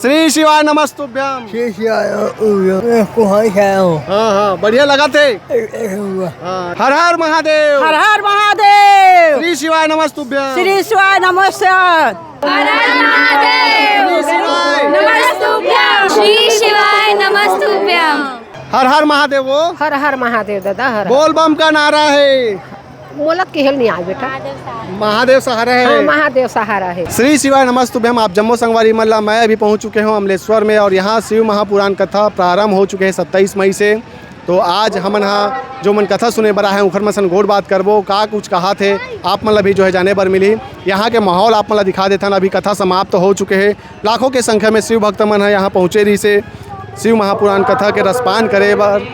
श्री शिवाय नमस्तुभ्यम। श्री शिवाय कुहाई खाया हूँ। हाँ, बढ़िया लगा थे। हर हर महादेव। हर हर महादेव। श्री शिवाय नमस्तुभ्यम। श्री शिवाय नमस्कार। हर हर महादेव। नमस्तुभ्यम। श्री शिवाय नमस्तुभ्यम। हर हर महादेव। वो हर हर महादेव दादा हर बोल बम का नारा है। मोलक के हेल नहीं आए बेटा। महादेव सहारा हाँ, है। महादेव सहारा है। श्री शिवाय नमस्तुभ्यम। आप जम्मू संगवारी मल्ला मैं अभी पहुंच चुके हूं अमलेश्वर में और यहाँ शिव महापुराण कथा प्रारंभ हो चुके हैं 27 मई से। तो आज हमन यहाँ जो मन कथा सुने बरा है उखर मसन गोड़ बात करबो का कुछ कहा थे आप मतलब भी जो है जाने बर मिली। यहाँ के माहौल आप मतलब दिखा देथन। अभी कथा समाप्त हो चुके हैं। लाखों के संख्या में शिव भक्त मन है यहाँ पहुँचे रही से शिव महापुराण कथा के रसपान करे बर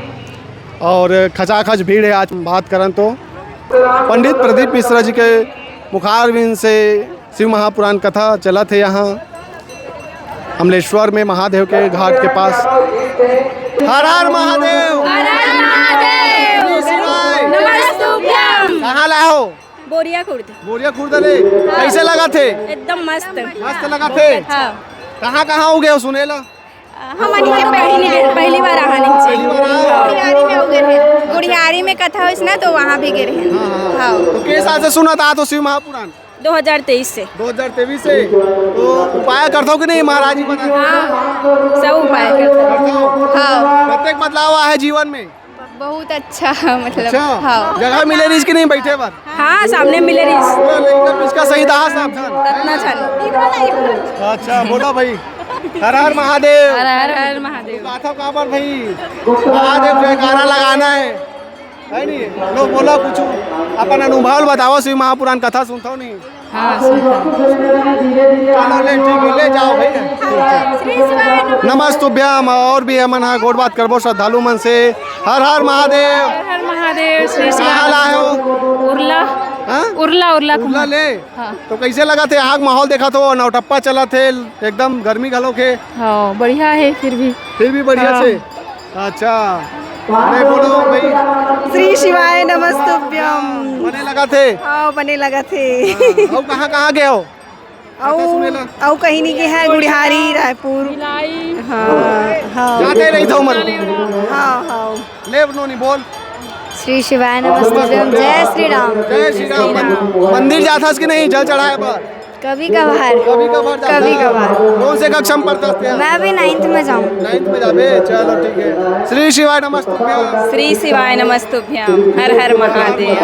और खचाखच भीड़ है। आज बात करन तो पंडित प्रदीप मिश्रा जी के मुखारविंद से शिव महापुराण कथा चला थे यहाँ अमलेश्वर में महादेव के घाट के पास। हर हर महादेव। हर हर महादेव। श्री शिवाय नमस्तुभ्यम। कहाँ लाए हो? बोरिया खुर्द। बोरिया खुर्दले। कैसे लगा थे? एकदम मस्त। मस्त लगा थे। हाँ। कहाँ हो गए हो सुनेला? हम पहली बार गुड़ियारी में कथा हुई ना तो वहाँ भी गए हैं। हाँ। तो किस साल से सुना था तो शिव महापुराण? 2023 से। 2023 से। तो उपाय करता हो कि नहीं महाराज जी बता? हाँ, सब उपाय करते हैं। हाँ। प्रत्येक बदलाव आया है जीवन में। बहुत अच्छा मतलब। अच्छा। हाँ। जगह मिले रही कि नहीं बैठे बार? हाँ, सामने मिले रही। इसका सही दहा सावधान। रत्ना छन। अच्छा बोला भाई। हर हर महादेव। हर हर महादेव। कहा कहाँ पर भाई महादेव जयकारा लगाना है नहीं? लो बोला कुछ अपन अनुभव बताओ शिव महापुराण कथा सुनता हो नहीं? हाँ। चलो ले ठीक है ले जाओ भाई। नमस्तुभ्यम। और भी हमन हाँ गोड़ बात करबो श्रद्धालु मन से। हर हर महादेव। हर हर महादेव। श्री कहाँ लाए हो? उर्ला। हाँ? उर्ला उर्ला ले। हाँ। तो कैसे लगा थे यहाँ माहौल देखा तो नौटप्पा चला थे एकदम गर्मी घलो के? हाँ, बढ़िया है फिर भी बढ़िया हाँ। से। अच्छा मैं बोलो भाई। श्री शिवाय नमस्तुभ्यम। बने लगा थे? आओ बने लगा थे। और कहाँ गए हो? आओ कहीं नहीं गए हैं गुड़ियारी रायपुर। हाँ हाँ जाते रही था उमर। हाँ हाँ। ले बनोनी बोल। श्री शिवाय नमस्तुभ्यम। जय श्री राम। जय श्री राम। मंदिर जाता कि नहीं जल चढ़ाए पर? कभी कभार। कभी कभार। कौन से कक्षा में पढ़ता है? मैं भी 9th में जाऊँ। 9th में जाबे। चलो ठीक है। श्री शिवाय नमस्तुभ्यम। श्री शिवाय नमस्तुभ्यम। हर हर महादेव।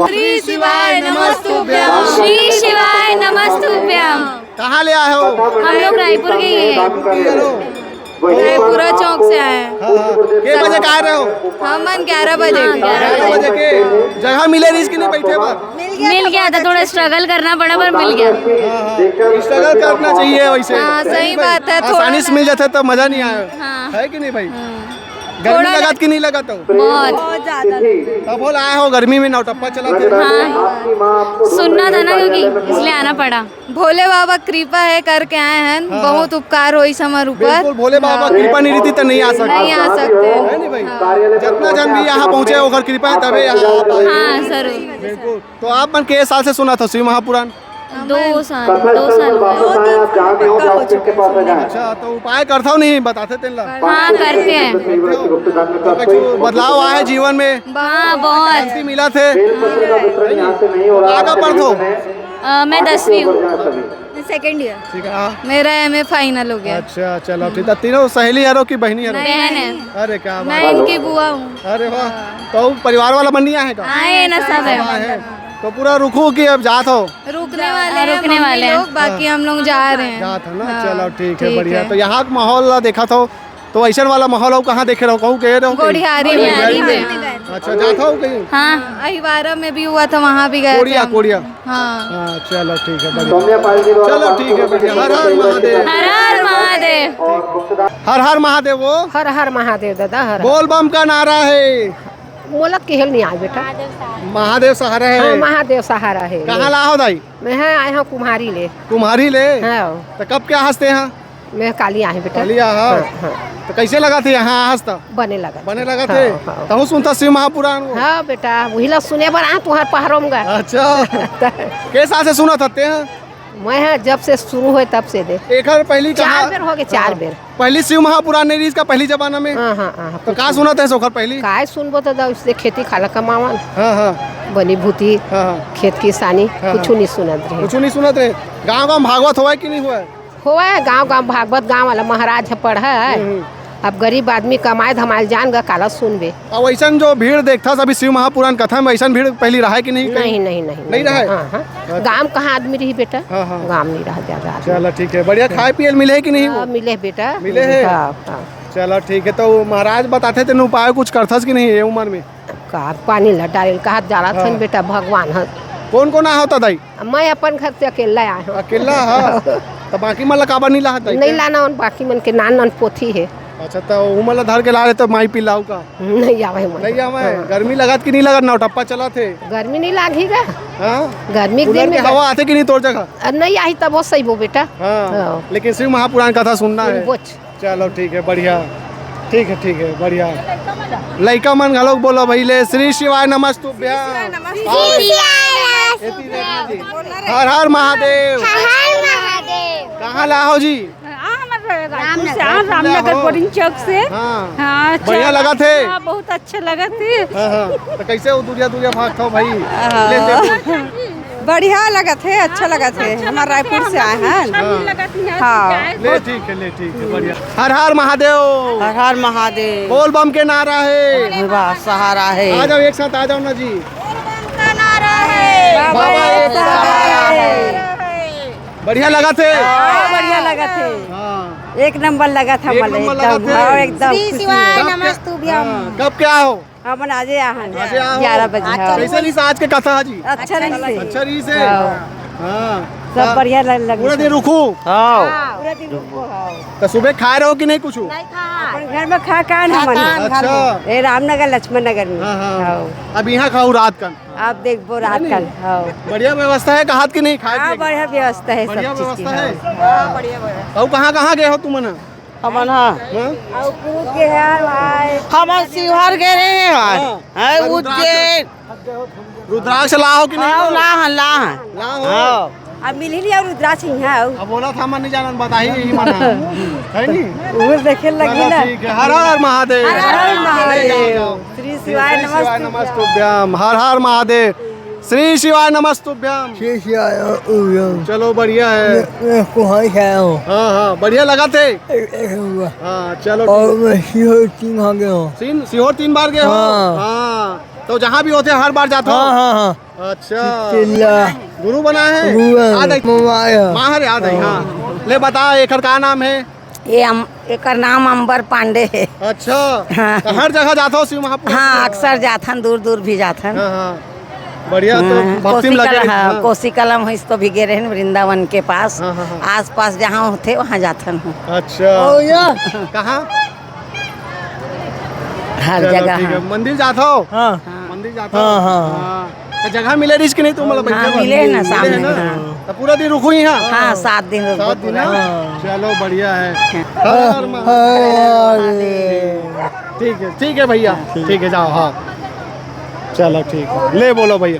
श्री शिवाय नमस्तुभ्यम। श्री शिवाय नमस्तुभ्यम। कहाँ ले आए हो? हम लोग रायपुर के ही हैं। रायपुरा चौक से आए हैं। कितने बजे कहाँ रहे हो? हम 11 बजे। 11 बजे के जगह मिले नहीं कि नहीं बैठे पर? मिल गया था। थोड़ा स्ट्रगल करना पड़ा पर मिल गया। स्ट्रगल करना चाहिए वैसे। हाँ, सही बात है। आसानी से मिल जाता तो मजा नहीं आया। हाँ। है कि नहीं भाई? गर्मी लगा कि नहीं लगा तो? बहुत ज्यादा। अब बोल आए हो गर्मी में नौटप्पा चला थे। हाँ, सुनना था ना क्योंकि इसलिए आना पड़ा। भोले बाबा कृपा है करके आए हैं। बहुत उपकार हो इस हमारे ऊपर। बिल्कुल भोले बाबा कृपा नहीं रहती तो नहीं आ सकते। नहीं आ सकते है नहीं भाई? जितना जन भी यहाँ पहुँचे होकर कृपा है तभी यहाँ आ पाए। हाँ जरूर। बिल्कुल। तो आप मन के साल से सुना था शिव महापुराण? 2 साल। अच्छा तो उपाय करता हूँ नहीं बताते तेला? हाँ करते हैं। तो कुछ बदलाव आया जीवन में? हाँ बहुत। शांति मिला थे? आगे पढ़ो। मैं 10वीं हूँ। Second year. ठीक है। हाँ। मेरा MA फाइनल हो गया। अच्छा चलो ठीक है। तीनों सहेली हरो की बहनी हरो? बहन है। अरे क्या मैं बात। इनकी बुआ हूँ। अरे वाह। तो परिवार वाला बनिया है का? आए ना सब है। है। तो पूरा रुको कि अब जात हो? रुकने वाले हैं लोग। बाकी हम लोग जा रहे हैं। जात है ना। हाँ, चलो ठीक है ठीक बढ़िया। है। तो यहाँ का माहौल देखा था तो ऐसा वाला माहौल हो कहाँ देखे रहो? कहूँ कह रहे हो? गुड़ियारी में। अच्छा जाता हो कहीं? हाँ, अहिवारा में भी हुआ था वहाँ भी गए थे। कोड़िया। हाँ। हाँ चलो ठीक है बढ़िया। चलो ठीक है बढ़िया। हर हर महादेव। हर हर महादेव। हर हर महादेव। वो हर हर महादेव दादा हर बोल बम का नारा है। मोलक के हेल नहीं आए बेटा। महादेव सहारा हाँ, है। महादेव सहारा है। कहाँ ला हो दाई? मैं है आए हूँ कुम्हारी ले। तुम्हारी ले। हाँ तो कब क्या हंसते हैं? मैं काली आई बेटा। चलिए हाँ। हाँ। तो कैसे लगा थे यहाँ हंसता? बने लगा। बने लगा थे। हाँ, हाँ। तो सुनता शिव महापुराण वो? हाँ बेटा वही ला सुने बर आ तुहार पहाड़ों में। अच्छा कैसा से सुना था ते हैं? मैं जब से शुरू हुए तब से दे एक बार पहली 4 बेर हो गए 4 बेर। पहली शिव महापुराण ने इसका पहली जमाना में हाँ हाँ हाँ। तो कहाँ सुना था सोखर पहली? काय सुनबो तो उससे खेती खाला कमावन हाँ हाँ बनी भूती हाँ खेत किसानी हाँ। कुछ नहीं सुनत रहे। कुछ नहीं सुनत रहे। गाँव भागवत हुआ है कि नहीं हुआ है? हुआ है गाँव भागवत गाँव वाला महाराज पढ़ा है। अब गरीब आदमी कमाए धमाल जान गा काला सुनबे। और वैसा जो भीड़ देखता सभी शिव महापुराण कथा में वैसा भीड़ पहली रहा है कि नहीं? नहीं नहीं नहीं नहीं रहा है? हाँ हाँ। गाँव कहाँ आदमी रही बेटा? हाँ, हाँ। गाँव नहीं रहा ज्यादा आदमी। चलो ठीक है बढ़िया। खाए पिए मिले है कि नहीं? हाँ, मिले बेटा मिले है? हाँ हाँ। चलो ठीक है। तो महाराज बताते थे उपाय कुछ करथस कि नहीं ये उम्र में? का पानी ला डाले कहा जाला थन बेटा भगवान है। कौन कौन आया होता दाई? मैं अपन घर से अकेला आया हूँ। अकेला हाँ तो बाकी मन ला काबर नहीं लाता? नहीं लाना उन बाकी मन के नान नान पोथी है। अच्छा तो उमर ला धर के ला रहे तो माई पिलाऊ का? नहीं आवे मन। नहीं आवे। गर्मी लगत कि नहीं लगत? नौटप्पा चला थे? गर्मी नहीं लागेगा। हाँ गर्मी के कूलर दिन की में हवा आते कि नहीं तोड़ जगह? नहीं आई तब वो सही वो बेटा। हाँ लेकिन शिव महापुराण कथा सुनना है। बोझ। चलो ठीक है बढ़िया। ठीक है बढ़िया। लइका मन घलोक बोलो भैले श्री शिवाय नमस्तुभ्याम। हर हर महादेव। कहाँ लाहो जी? रामनगर बोरिंग चौक से। हाँ हाँ बढ़िया लगा थे? हाँ, बहुत अच्छा लगा थे। हाँ तो कैसे वो दूरिया भागता हो भाई? बढ़िया लगा थे अच्छा लगा थे। हमारे रायपुर से आए हैं। हाँ ले ठीक है बढ़िया। हर हर महादेव। हर हर महादेव। बोल बम के नारा है। वाह सहारा है। आ जाओ एक साथ आ जाओ ना जी। बाबा एक सहारा है। बढ़िया लगा थे? बढ़िया लगा थे। हाँ एक नंबर लगा था एक मतलब नंबर लगा एकदम। थे। हाँ, एकदम श्री खुशी शिवाय है। नमस्तुभ्यम। हाँ, कब क्या हो? अपन आजे आहन आजे आओ। 11 बजे। हाँ। कैसे ली आज के कथा जी? अच्छा रही से। अच्छा रही से। हाँ। हाँ सब बढ़िया लग पूरा दिन रुकू? पूरा दिन रुको। हाँ। तो सुबह खाए रहो कि नहीं कुछ? अपन घर में खा का ना मन। अच्छा ये रामनगर लक्ष्मण नगर में। हाँ। हाँ। अब यहाँ खाओ रात का? आप देख वो रात कल। हाँ बढ़िया व्यवस्था है कहा कि नहीं खाए हाँ पिए की? बढ़िया व्यवस्था है बढ़िया सब चीज की। व्यवस्था है। हाँ बढ़िया व्यवस्था। अब कहाँ गए हो तुम ना? हमन हाँ और गुरु के है भाई। हमन शिवहर गए रहे हाँ। हैं उज्जैन। रुद्राक्ष लाओ कि नहीं? हाँ लाहन लाहन। लाओ। अब मिल ही लिया रुद्राक्ष है। अब बोला था मन नहीं जाना बता ही मना है नहीं? वो देखे लगी ना। ठीक है। हर हर महादेव। हर हर महादेव। जाओ। श्री शिवाय नमस्तुभ्याम। हर हर महादेव। श्री शिवाय नमस्तुभ्याम। चलो बढ़िया है। कुहाई खाया हूँ। हाँ बढ़िया लगा थे? हाँ चलो और मैं सीहोर 3 बार गया हूँ। सीहोर 3 बार गए हो? हाँ। हाँ तो जहाँ भी होते हर बार जाते हो? हाँ अच्छा चिल्ला गुरु बना है? गुरु याद है? मोबाइल माहर याद है। हाँ ले बता एक का नाम है? ये एक नाम अंबर पांडे है। अच्छा हाँ। तो हर जगह जाता हो शिव महापुर? हाँ अक्सर जाथन दूर दूर भी जाथन। हाँ बढ़िया। तो भक्ति में लगे। हाँ कोसी कलम है तो भी गए रहे वृंदावन के पास। हाँ, हाँ, हाँ। आस पास जहाँ होते वहाँ जाथन हूँ। अच्छा कहाँ? हर चलो, जगह ठीक है। हाँ। मंदिर जाता हो? हाँ मंदिर जाता हो? हाँ। तो जगह मिले रिस्क कि नहीं तुम मतलब? हाँ, बैठे मिले हो? है ना मिले सामने, है ना? हाँ। तो पूरा दिन रुको यहाँ? हाँ 7 दिन 7 दिन ना? हाँ। चलो बढ़िया है। हर हर महादेव। ठीक है भैया। ठीक है जाओ। हाँ चलो ठीक है। ले बोलो भैया।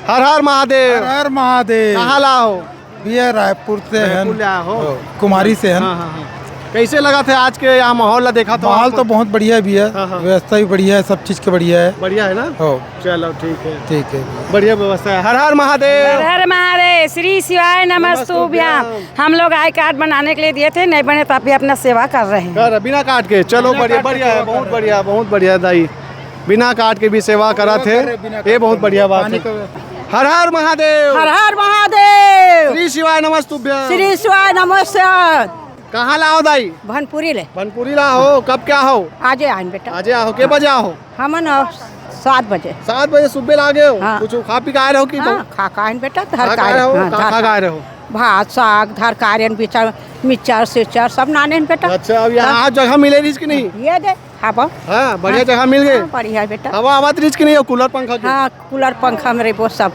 हर हर महादेव। हर महादेव। कहाँ लाओ? भैया रायपुर से है, रायपुर लाया हो? कुमारी से है। हाँ। कैसे लगा थे आज के यहाँ माहौल देखा था? माहौल तो बहुत बढ़िया भी है। हाँ, हाँ। व्यवस्था भी बढ़िया है, सब चीज का बढ़िया है। बढ़िया है ना? हो चलो ठीक है। भैया। बढ़िया व्यवस्था है। हर हर महादेव। हर महादेव। श्री शिवाय नमस्तुभ्याम। हम लोग आई कार्ड बनाने के लिए दिए थे नहीं बने तो अभी अपना सेवा कर रहे हैं। कर बिना काट के। चलो बढ़िया है। बहुत बढ़िया दाई। बिना काट के भी सेवा करा थे। ये बहुत बढ़िया बात है। हर हर महादेव। हर हर महादेव। श्री शिवाय नमस्तुभ्याम। श्री शिवाय नमस्कार। कहाँ लाओ दाई? भनपुरी ले बनपुरी लाओ। कब क्या हो? आजे आन बेटा। आज आओ के बजे आओ? हम न 7 बजे। 7 बजे सुबह लागे हो? हाँ। कुछ खा पी के आए रहो कि हाँ खा का आन बेटा खा धर के आए हो? का खा के आए रहो? भात साग धर कार्यन बिचार मिर्चार सिरचार सब नाने बेटा। अच्छा अब यहाँ जगह मिले रिस्क नहीं? ये दे खाबो। हाँ बढ़िया जगह मिल गए। हाँ, बढ़िया बेटा। हवा आवाज रिस्क नहीं हो? कूलर पंखा की? हाँ कूलर पंखा में वो सब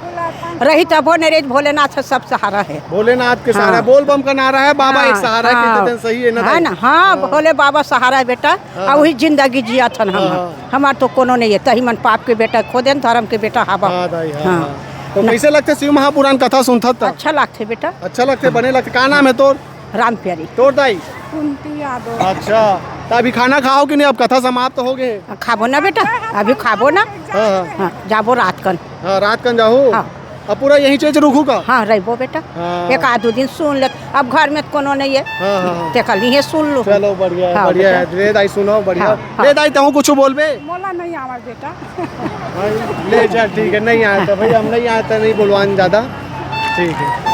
रही तबो नहीं रही। भोलेनाथ सब सहारा है। भोलेनाथ के सहारा। हाँ। बोल बम का नारा है। बाबा एक सहारा है। हाँ, कहते हैं, सही है ना है दाई? ना? हाँ भोले बाबा सहारा है बेटा। और वही जिंदगी जिया थन हम। हाँ। हमार तो कोनो नहीं है तही मन पाप के बेटा खोदेन धर्म के बेटा हवा। हाँ दाई। हाँ, हाँ। हाँ। तो कैसे लगते शिव महापुराण कथा सुनता था? अच्छा लगते बेटा। अच्छा लगते, बने लगते। का नाम है तोर? राम प्यारी। तोर दाई? अच्छा, तो अभी खाना खाओ कि नहीं? अब कथा समाप्त हो गए। खाबो ना बेटा, अभी खाबो ना। हाँ हाँ, जाबो रात कन। हाँ, रात कन जाओ। हाँ। अब पूरा यहीं चेज रुकू का? हाँ रहबो बेटा। हाँ। एक आध दो दिन सुन ले, अब घर में कोनो नहीं है। हाँ, हाँ। ते कल ही सुन लो। चलो बढ़िया है, हाँ, बढ़िया है। बेटा। रे दाई सुनो, बढ़िया। हाँ, हाँ। रे दाई तहु कुछ बोलबे? मोला नहीं आवा बेटा। ले चल, ठीक है, नहीं आया था भाई, हम नहीं आया था, नहीं बोलवान ज्यादा। ठीक है।